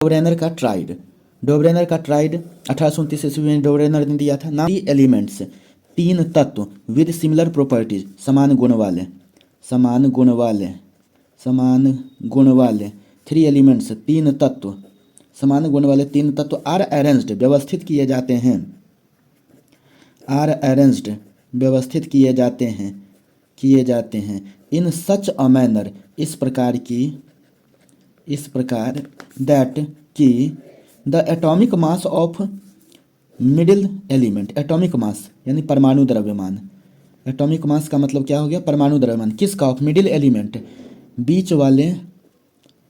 डोब्रेनर का ट्राइड, डोब्रेनर का ट्राइड 1829 ईस्वी में डोब्रेनर ने दिया था। ना एलिमेंट्स, तीन तत्व विद सिमिलर प्रॉपर्टीज, समान गुण वाले, समान गुण वाले, समान गुण वाले, थ्री एलिमेंट्स, तीन तत्व, समान गुण वाले तीन तत्व आर अरेंज्ड, व्यवस्थित किए जाते हैं, आर अरेंज्ड, व्यवस्थित किए जाते हैं, किए जाते हैं इन सच अ मैनर, इस प्रकार की, इस प्रकार दैट कि the atomic mass of middle element, atomic mass यानी परमाणु द्रव्यमान, एटॉमिक मास का मतलब क्या हो गया, परमाणु द्रव्यमान, किसका, ऑफ मिडिल एलिमेंट, बीच वाले,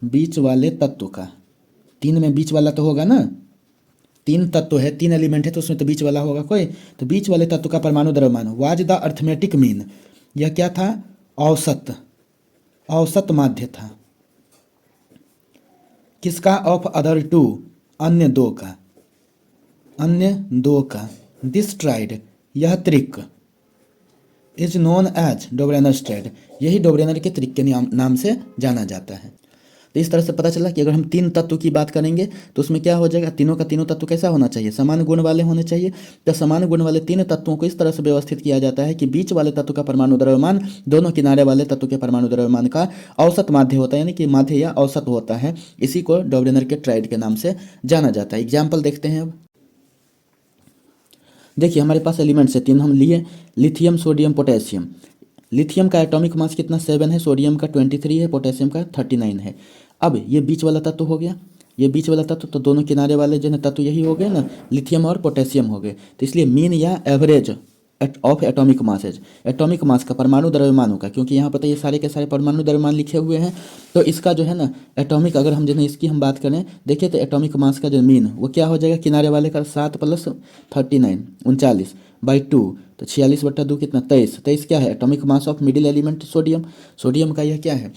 बीच वाले तत्व का, तीन में बीच वाला तो होगा ना, तीन तत्व है, तीन एलिमेंट है तो उसमें तो बीच वाला होगा कोई, तो बीच वाले तत्व का परमाणु द्रव्यमान वाज द अर्थमेटिक मीन, यह क्या था, औसत, औसत माध्य था, किसका, ऑफ अदर टू, अन्य दो का, अन्य दो का, दिस ट्राइड, यह त्रिक, इज नोन एज डोब्रेनर्स ट्राइड, यही डोब्रेनर के त्रिक के नाम से जाना जाता है। तो इस तरह से पता चला कि अगर हम तीन तत्व की बात करेंगे तो उसमें क्या हो जाएगा, तीनों का तीनों तत्व कैसा होना चाहिए, समान गुण वाले होने चाहिए। तो समान गुण वाले तीन तत्वों को इस तरह से व्यवस्थित किया जाता है कि बीच वाले तत्व का परमाणु द्रव्यमान दोनों किनारे वाले तत्व के परमाणु द्रव्यमान का औसत माध्य होता है, यानी कि माध्य या औसत होता है। इसी को डोब्रेनर के ट्राइड के नाम से जाना जाता है। एग्जाम्पल देखते हैं अब। देखिए हमारे पास एलिमेंट्स है तीन, हम लिए लिथियम, सोडियम, पोटेशियम। लिथियम का एटॉमिक मास कितना 7 है, सोडियम का 23 है, पोटेशियम का 39 है। अब ये बीच वाला तत्व हो गया, ये बीच वाला तत्व, तो दोनों किनारे वाले जो है तत्व यही हो गए ना, लिथियम और पोटेशियम हो गए। तो इसलिए मीन या average of atomic masses, atomic mass का परमाणु द्रव्यमान होगा, क्योंकि यहाँ पर तो ये सारे के सारे परमाणु द्रव्यमान लिखे हुए हैं। तो इसका जो है ना एटॉमिक, अगर हम जो है इसकी हम बात करें, देखिए तो एटॉमिक मास का जो मीन वो क्या हो जाएगा, किनारे वाले का 7 + 39 39 बाई 2, तो 46/2 कितना 23, 23 क्या है, atomic mass of middle element sodium, sodium का यह क्या है,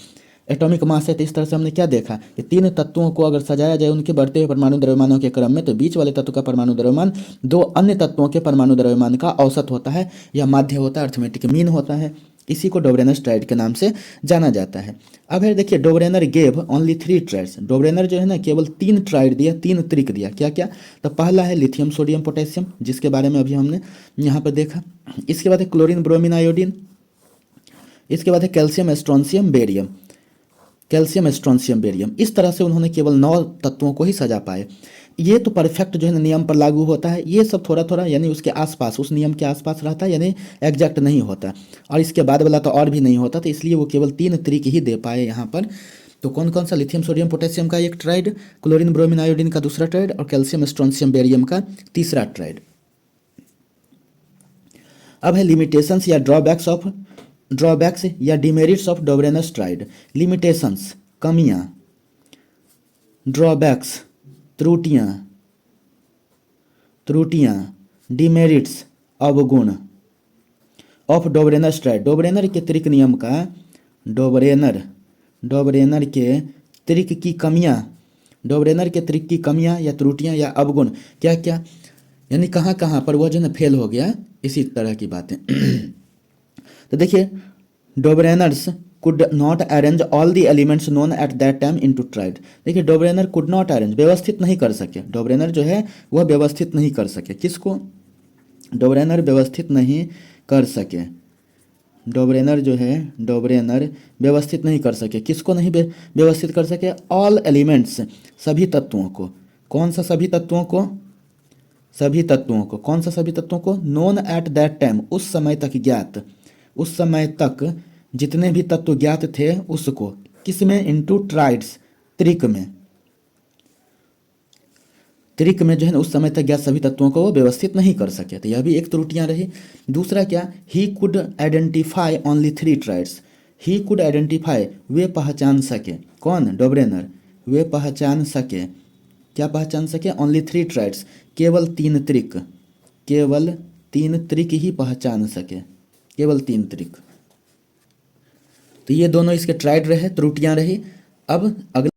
एटॉमिक मास है। तो इस तरह से हमने क्या देखा कि तीन तत्वों को अगर सजाया जाए उनके बढ़ते हुए परमाणु द्रव्यमानों के क्रम में, तो बीच वाले तत्व का परमाणु द्रव्यमान दो अन्य तत्वों के परमाणु द्रव्यमान का औसत होता है, या माध्य होता है, अर्थमेटिक मीन होता है। इसी को डोब्रेनर्स ट्राइड के नाम से जाना जाता है। अब है देखिए, डोब्रेनर गेव ओनली 3 ट्राइड्स, डोब्रेनर जो है ना केवल 3 ट्राइड दिया, 3 त्रिक दिया। क्या क्या, तो पहला है लिथियम, सोडियम, पोटेशियम, जिसके बारे में अभी हमने यहाँ पर देखा। इसके बाद है क्लोरीन, ब्रोमीन, आयोडीन। इसके बाद है calcium, strontium, barium, calcium, strontium, barium. इस तरह से उन्होंने केवल 9 तत्वों को ही सजा पाए। ये तो परफेक्ट जो है ना नियम पर लागू होता है, ये सब थोड़ा थोड़ा यानी उसके आसपास, उस नियम के आसपास रहता है, यानी एग्जैक्ट नहीं होता, और इसके बाद वाला तो और भी नहीं होता। तो इसलिए वो केवल 3 त्रिक ही दे पाए यहाँ पर। तो कौन कौन सा, लिथियम, सोडियम, पोटेशियम का एक ट्राइड, क्लोरीन, ब्रोमीन, आयोडीन का दूसरा ट्राइड, और कैल्शियम, स्ट्रोंशियम, बेरियम का तीसरा ट्राइड। अब है लिमिटेशंस या ड्रॉबैक्स या डिमेरिट्स ऑफ डोब्रेनर्स ट्राइड। लिमिटेशंस, कमियां, ड्रॉबैक्स, त्रुटियां, त्रुटियां, डिमेरिट्स, अवगुण ऑफ डोब्रेनर्स ट्राइड, डोब्रेनर के त्रिक नियम का, डोब्रेनर के त्रिक की कमियां, डोब्रेनर के त्रिक की कमियां या त्रुटियां या अवगुण क्या क्या, यानी कहाँ कहाँ पर वह जो है फेल हो गया, इसी तरह की बातें। तो देखिए, Dobereiners could not arrange all the elements known at that time into triads. देखिए डोब्रेनर कुड नॉट अरेंज, व्यवस्थित नहीं कर सके, डोब्रेनर जो है वह व्यवस्थित नहीं कर सके। किसको, डोब्रेनर व्यवस्थित नहीं कर सके, डोब्रेनर जो है, डोब्रेनर व्यवस्थित नहीं कर सके। किसको नहीं व्यवस्थित कर सके, ऑल एलिमेंट्स, सभी तत्वों को। कौन सा सभी तत्वों को, सभी तत्वों को, कौन सा सभी तत्वों को, नोन एट दैट टाइम, उस समय तक ज्ञात, उस समय तक जितने भी तत्व ज्ञात थे उसको, किसमें, इनटू ट्राइड्स, त्रिक में, त्रिक में जो है उस समय तक ज्ञात सभी तत्वों को वो व्यवस्थित नहीं कर सके। तो यह भी एक त्रुटियां रही। दूसरा क्या, he could identify only 3 triads, he could identify, वे पहचान सके, कौन, डोब्रेनर, वे पहचान सके, क्या पहचान सके, ओनली 3 ट्राइड्स, केवल 3 त्रिक, केवल 3 त्रिक ही पहचान सके, केवल 3 त्रिक। तो ये दोनों इसके ट्राइड रहे, त्रुटियां रही। अब अगला